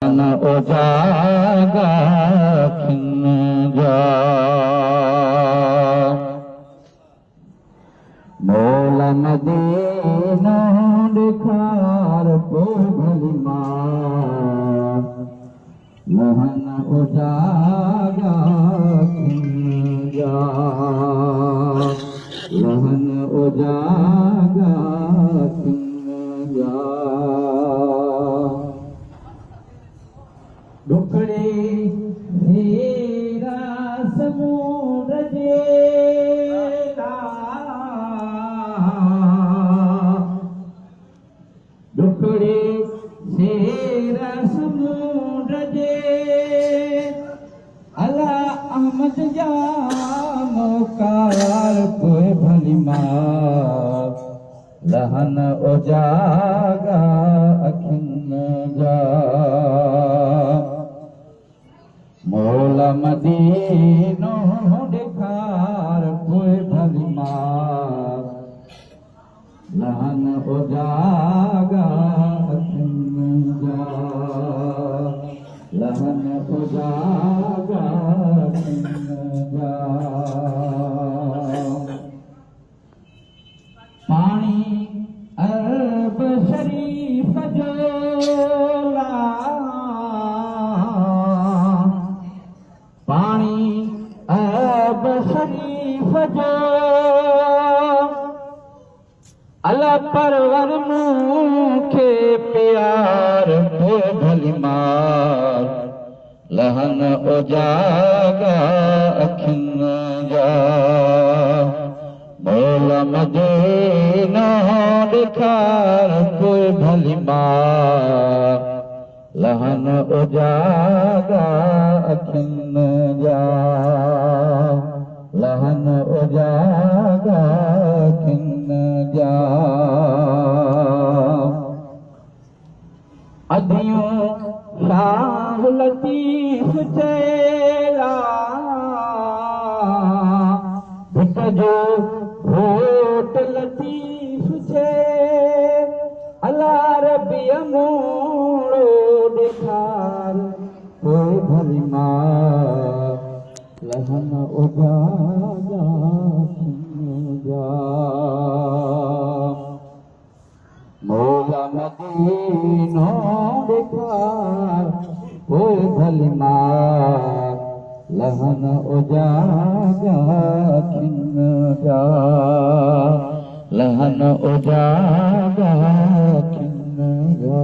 ना उजागा खिन जा मौला मदीना दिखार को भली मां मोहन उजागा खिन जा मोहन उजागा खिन जा डुकड़े हेरा समुद्र जेरा डुकड़े हेरा समुद्र जे अला अहमद जा मोकार कोई भली मां लहन उजागा अखिन जा मौला मदीनो दिखार कोई भली मां लहन उजागा अखिन जा लहन उजागा अखिन जा पानी अरब शरीफ जो पानी अब शरीफ जो अला परवर मुखे प्यार को भली मार लहन उजागा अखिन जा मौला मदीना दिखार कोई भली मार लहन उजागा अखिन जा लहन उजागा अखिन जा अदियों शाह लतीफ चेला भिट जो होट लतीफ छे अला रबिया मोड़ो दिखार कोई भली मां लहन उजागा खिन जा मौला मदीनो दिखार कोई भली मां लहन उजागा खिन जा लहन उजागा खिन जा